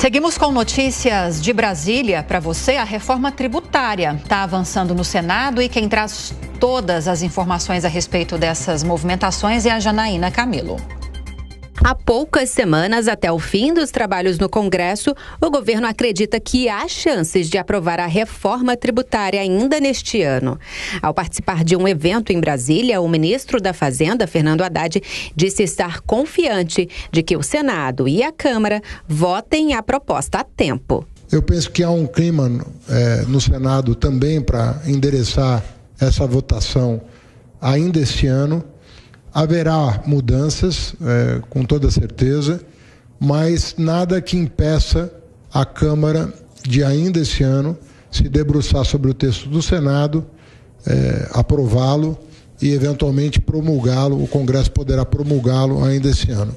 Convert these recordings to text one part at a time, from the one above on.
Seguimos com notícias de Brasília para você. A reforma tributária está avançando no Senado e quem traz todas as informações a respeito dessas movimentações é a Janaína Camilo. Há poucas semanas até o fim dos trabalhos no Congresso, o governo acredita que há chances de aprovar a reforma tributária ainda neste ano. Ao participar de um evento em Brasília, o ministro da Fazenda, Fernando Haddad, disse estar confiante de que o Senado e a Câmara votem a proposta a tempo. Eu penso que há um clima no Senado também para endereçar essa votação ainda este ano. Haverá mudanças, com toda certeza, mas nada que impeça a Câmara de ainda esse ano se debruçar sobre o texto do Senado, aprová-lo e eventualmente promulgá-lo, o Congresso poderá promulgá-lo ainda esse ano.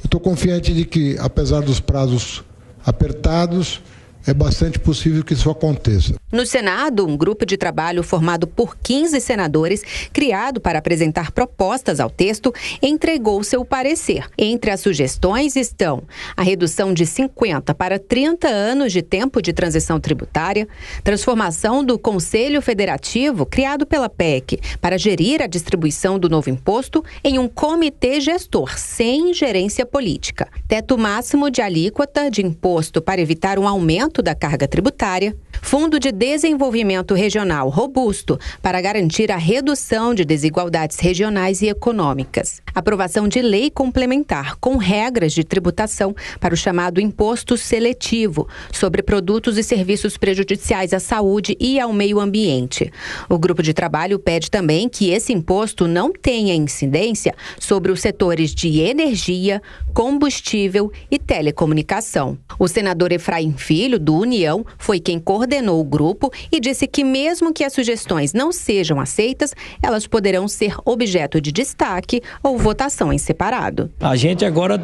Eu estou confiante de que, apesar dos prazos apertados, é bastante possível que isso aconteça. No Senado, um grupo de trabalho formado por 15 senadores, criado para apresentar propostas ao texto, entregou seu parecer. Entre as sugestões estão a redução de 50 para 30 anos de tempo de transição tributária, transformação do Conselho Federativo, criado pela PEC, para gerir a distribuição do novo imposto em um comitê gestor, sem gerência política, teto máximo de alíquota de imposto para evitar um aumento da carga tributária, Fundo de Desenvolvimento Regional robusto para garantir a redução de desigualdades regionais e econômicas, aprovação de lei complementar com regras de tributação para o chamado imposto seletivo sobre produtos e serviços prejudiciais à saúde e ao meio ambiente. O grupo de trabalho pede também que esse imposto não tenha incidência sobre os setores de energia, combustível e telecomunicação. O senador Efraim Filho, do União, foi quem coordenou o grupo e disse que mesmo que as sugestões não sejam aceitas, elas poderão ser objeto de destaque ou votação em separado. A gente agora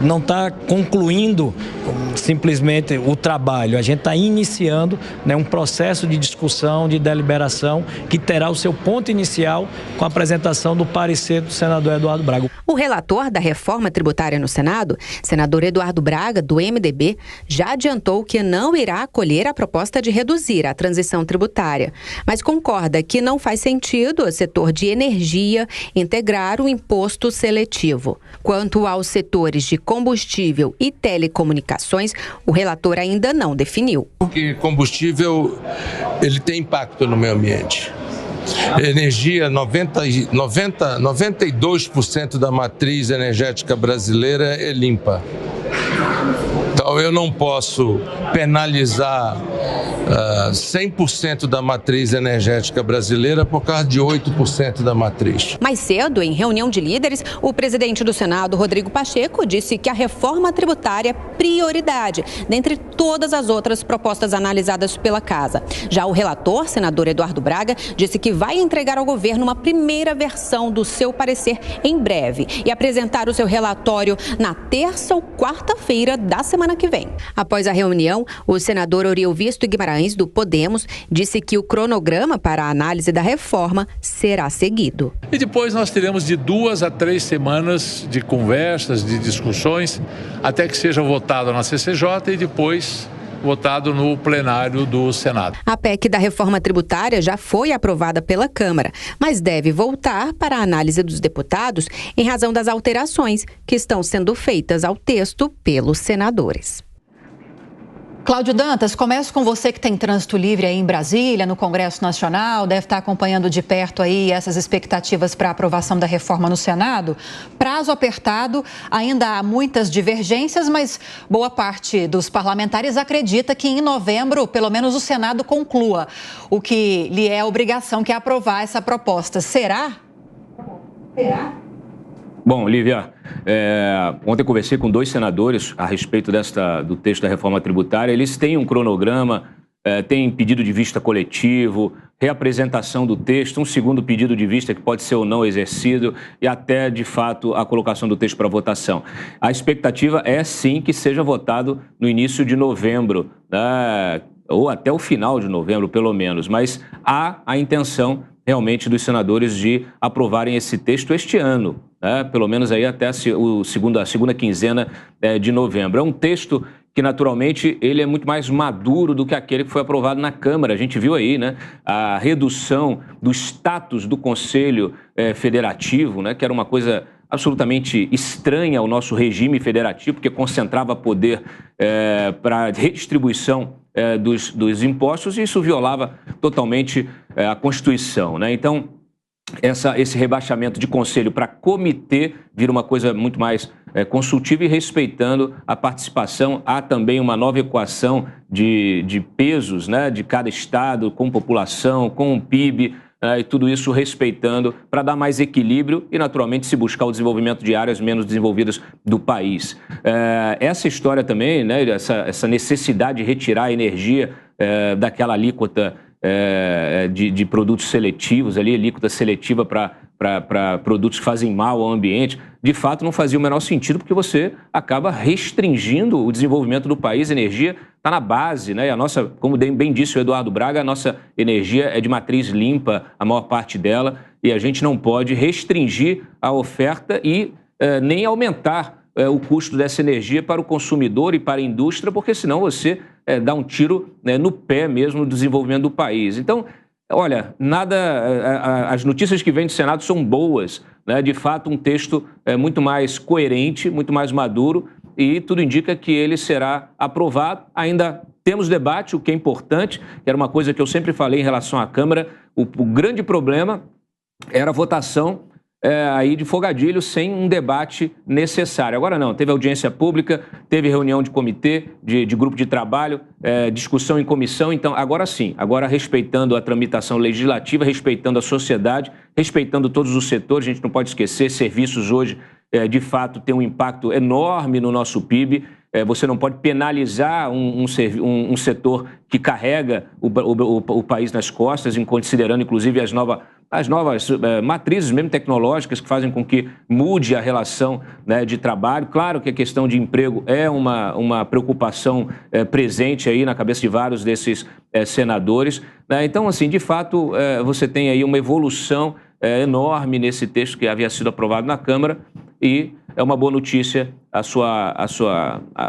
não está concluindo simplesmente o trabalho, a gente está iniciando, um processo de discussão, de deliberação, que terá o seu ponto inicial com a apresentação do parecer do senador Eduardo Braga. O relator da reforma tributária no Senado, senador Eduardo Braga, do MDB, já adiantou que não irá acolher a proposta de reduzir a transição tributária, mas concorda que não faz sentido o setor de energia integrar o imposto seletivo. Quanto aos setores de combustível e telecomunicações, o relator ainda não definiu. Porque combustível ele tem impacto no meio ambiente. Energia, 92% da matriz energética brasileira é limpa. Então eu não posso penalizar 100% da matriz energética brasileira por causa de 8% da matriz. Mais cedo, em reunião de líderes, o presidente do Senado, Rodrigo Pacheco, disse que a reforma tributária é prioridade, dentre todas as outras propostas analisadas pela Casa. Já o relator, senador Eduardo Braga, disse que vai entregar ao governo uma primeira versão do seu parecer em breve e apresentar o seu relatório na terça ou quarta-feira da semana que vem. Após a reunião, o senador Oriovisto Guimarães, do Podemos, disse que o cronograma para a análise da reforma será seguido. E depois nós teremos de 2 a 3 semanas de conversas, de discussões, até que seja votado na CCJ e depois votado no plenário do Senado. A PEC da reforma tributária já foi aprovada pela Câmara, mas deve voltar para a análise dos deputados em razão das alterações que estão sendo feitas ao texto pelos senadores. Cláudio Dantas, começo com você que tem trânsito livre aí em Brasília, no Congresso Nacional, deve estar acompanhando de perto aí essas expectativas para a aprovação da reforma no Senado. Prazo apertado, ainda há muitas divergências, mas boa parte dos parlamentares acredita que em novembro, pelo menos o Senado conclua o que lhe é obrigação, que é aprovar essa proposta. Será? Bom, Lívia, ontem eu conversei com 2 senadores a respeito do texto da reforma tributária. Eles têm um cronograma, têm pedido de vista coletivo, reapresentação do texto, um segundo pedido de vista que pode ser ou não exercido e até, de fato, a colocação do texto para votação. A expectativa é, sim, que seja votado no início de novembro, ou até o final de novembro, pelo menos. Mas há a intenção, realmente, dos senadores de aprovarem esse texto este ano, pelo menos aí até a segunda quinzena de novembro. É um texto que naturalmente ele é muito mais maduro do que aquele que foi aprovado na Câmara. A gente viu aí, né, a redução do status do Conselho Federativo, né, que era uma coisa absolutamente estranha ao nosso regime federativo, porque concentrava poder para redistribuição dos impostos, e isso violava totalmente a Constituição, né? Então, esse rebaixamento de conselho para comitê vira uma coisa muito mais consultiva e respeitando a participação. Há também uma nova equação de pesos, né, de cada estado, com população, com o PIB, e tudo isso respeitando para dar mais equilíbrio e, naturalmente, se buscar o desenvolvimento de áreas menos desenvolvidas do país. Essa história também, né, essa necessidade de retirar a energia daquela alíquota de produtos seletivos, ali, alíquota seletiva para produtos que fazem mal ao ambiente, de fato não fazia o menor sentido, porque você acaba restringindo o desenvolvimento do país. A energia está na base, né? E a nossa, como bem disse o Eduardo Braga, a nossa energia é de matriz limpa, a maior parte dela, e a gente não pode restringir a oferta e nem aumentar o custo dessa energia para o consumidor e para a indústria, porque senão você dá um tiro no pé mesmo do desenvolvimento do país. Então, olha, as notícias que vêm do Senado são boas, né? De fato, um texto muito mais coerente, muito mais maduro, e tudo indica que ele será aprovado. Ainda temos debate, o que é importante, que era uma coisa que eu sempre falei em relação à Câmara. O grande problema era a votação aí de folgadilho, sem um debate necessário. Agora não, teve audiência pública, teve reunião de comitê, de grupo de trabalho, discussão em comissão. Então, agora sim, agora respeitando a tramitação legislativa, respeitando a sociedade, respeitando todos os setores. A gente não pode esquecer, serviços hoje, de fato, têm um impacto enorme no nosso PIB. Você não pode penalizar um setor que carrega o país nas costas, considerando, inclusive, as novas matrizes mesmo tecnológicas que fazem com que mude a relação, né, de trabalho. Claro que a questão de emprego é uma preocupação presente aí na cabeça de vários desses senadores, né? Então, assim, de fato, você tem aí uma evolução enorme nesse texto que havia sido aprovado na Câmara, e é uma boa notícia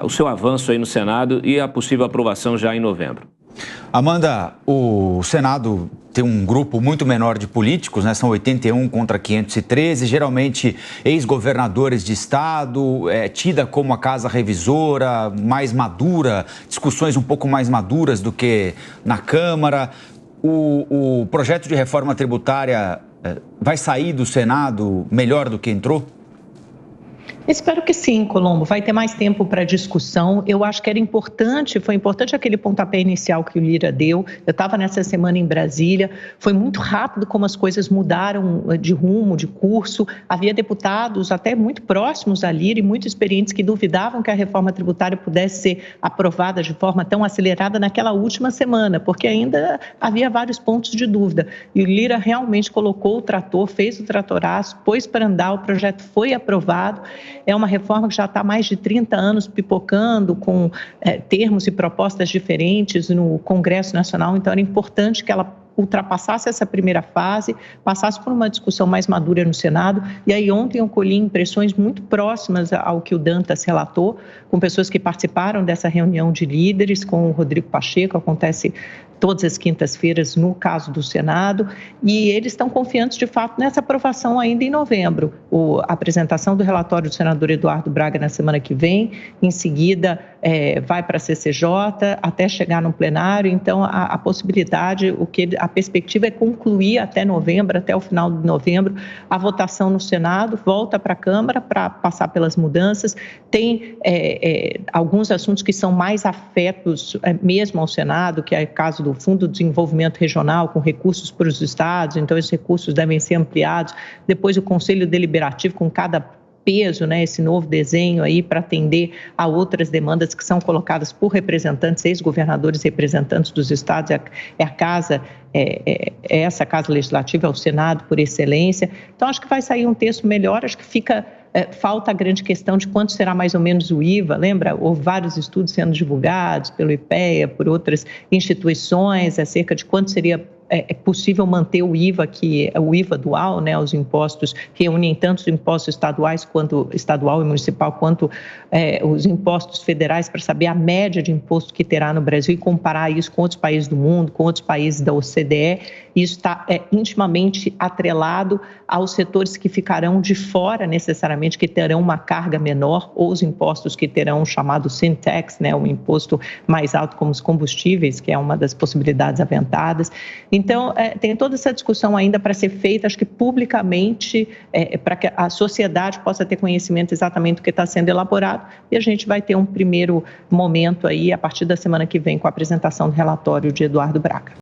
o seu avanço aí no Senado e a possível aprovação já em novembro. Amanda, o Senado tem um grupo muito menor de políticos, né? São 81 contra 513, geralmente ex-governadores de estado, tida como a casa revisora, mais madura, discussões um pouco mais maduras do que na Câmara. O projeto de reforma tributária vai sair do Senado melhor do que entrou? Espero que sim, Colombo. Vai ter mais tempo para discussão. Eu acho que foi importante aquele pontapé inicial que o Lira deu. Eu estava nessa semana em Brasília. Foi muito rápido como as coisas mudaram de rumo, de curso. Havia deputados até muito próximos a Lira e muito experientes que duvidavam que a reforma tributária pudesse ser aprovada de forma tão acelerada naquela última semana, porque ainda havia vários pontos de dúvida. E o Lira realmente colocou o trator, fez o tratoraço, pôs para andar, o projeto foi aprovado. É uma reforma que já está há mais de 30 anos pipocando, com termos e propostas diferentes no Congresso Nacional, então era importante que ela ultrapassasse essa primeira fase, passasse por uma discussão mais madura no Senado. E aí ontem eu colhi impressões muito próximas ao que o Dantas relatou, com pessoas que participaram dessa reunião de líderes, com o Rodrigo Pacheco, acontece todas as quintas-feiras no caso do Senado, e eles estão confiantes de fato nessa aprovação ainda em novembro. A apresentação do relatório do senador Eduardo Braga na semana que vem, em seguida vai para a CCJ até chegar no plenário. Então a possibilidade, a perspectiva é concluir até novembro, até o final de novembro, a votação no Senado, volta para a Câmara para passar pelas mudanças. Tem alguns assuntos que são mais afetos mesmo ao Senado, que é o caso do Fundo de Desenvolvimento Regional, com recursos para os estados, então esses recursos devem ser ampliados. Depois o Conselho Deliberativo, com cada peso, né, esse novo desenho aí para atender a outras demandas que são colocadas por representantes, ex-governadores, representantes dos estados, essa casa legislativa, é o Senado por excelência. Então acho que vai sair um texto melhor, acho que falta a grande questão de quanto será mais ou menos o IVA, lembra? Houve vários estudos sendo divulgados pelo IPEA, por outras instituições, acerca de quanto seria é possível manter o IVA, que é o IVA dual, né, os impostos que unem tanto os impostos estaduais quanto estadual e municipal, quanto os impostos federais, para saber a média de imposto que terá no Brasil e comparar isso com outros países do mundo, com outros países da OCDE. Isso está intimamente atrelado aos setores que ficarão de fora necessariamente, que terão uma carga menor, ou os impostos que terão o chamado sin tax, né, um imposto mais alto como os combustíveis, que é uma das possibilidades aventadas. Então, tem toda essa discussão ainda para ser feita, acho que publicamente, para que a sociedade possa ter conhecimento exatamente do que está sendo elaborado, e a gente vai ter um primeiro momento aí, a partir da semana que vem, com a apresentação do relatório de Eduardo Braga.